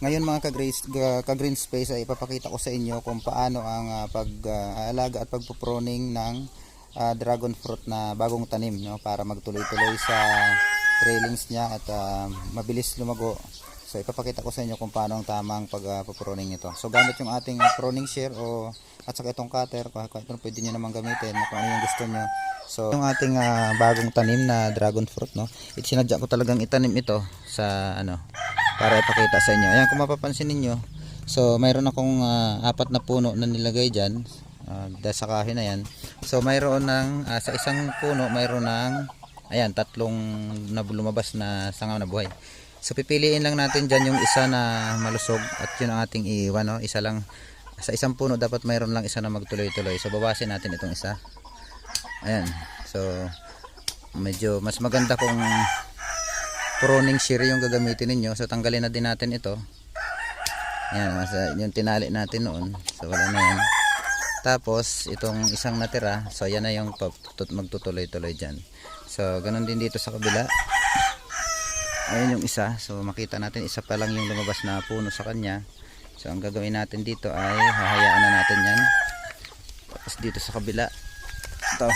Ngayon mga ka-green space ay ipapakita ko sa inyo kung paano ang pag-aalaga at pagpuproning ng dragon fruit na bagong tanim, no, para magtuloy-tuloy sa trailings niya at mabilis lumago. So ipapakita ko sa inyo kung paano ang tamang pagpuproning nito. So gamit yung ating pruning shear at saka itong cutter, kahit pwede nyo naman gamitin kung ano yung gusto nyo. So yung ating bagong tanim na dragon fruit, no, sinadya ko talagang itanim ito sa para ipakita sa inyo. Ayan, kung mapapansin niyo, so mayroon akong 4 na puno na nilagay diyan dahil sa kahoy na yan. So mayroon ng sa isang puno mayroon ng ayan, 3 na lumabas na sanga na buhay. So pipiliin lang natin diyan yung isa na malusog at yun ang ating iiwan, no? Isa lang sa isang puno, dapat mayroon lang isa na magtuloy-tuloy. So babasin natin itong isa. Ayan. So medyo mas maganda kung pruning shear yung gagamitin ninyo. So tanggalin na din natin ito. Ayan, yung tinali natin noon. So wala na yan. Tapos itong isang natira, so yan na yung magtutuloy-tuloy dyan. So ganun din dito sa kabila. Ayun yung isa. So makita natin isa pa lang yung lumabas na puno sa kanya. So ang gagawin natin dito ay hahayaan na natin yan. Tapos dito sa kabila, ito.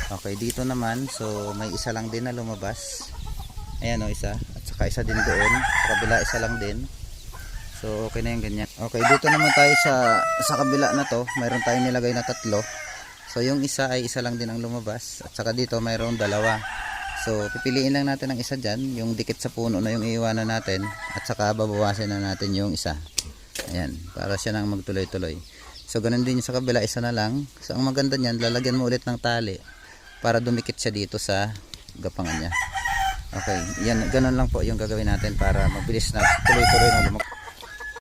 Okay, dito naman, so may isa lang din na lumabas. Ayan o, isa. At saka isa din doon. Sa kabila, isa lang din. So, okay na yung ganyan. Okay, dito naman tayo sa kabila na to. Mayroon tayong nilagay na 3. So, yung isa ay isa lang din ang lumabas. At saka dito, mayroon 2. So, pipiliin lang natin ang isa dyan. Yung dikit sa puno na yung iiwanan natin. At saka babawasin na natin yung isa. Ayan, para siya nang magtuloy-tuloy. So, ganun din sa kabila, isa na lang. So, ang maganda niyan, lalagyan mo ulit ng tali para dumikit siya dito sa gapangan niya. Okay, yan, ganun lang po yung gagawin natin para mabilis na tuloy-tuloy na lumaki.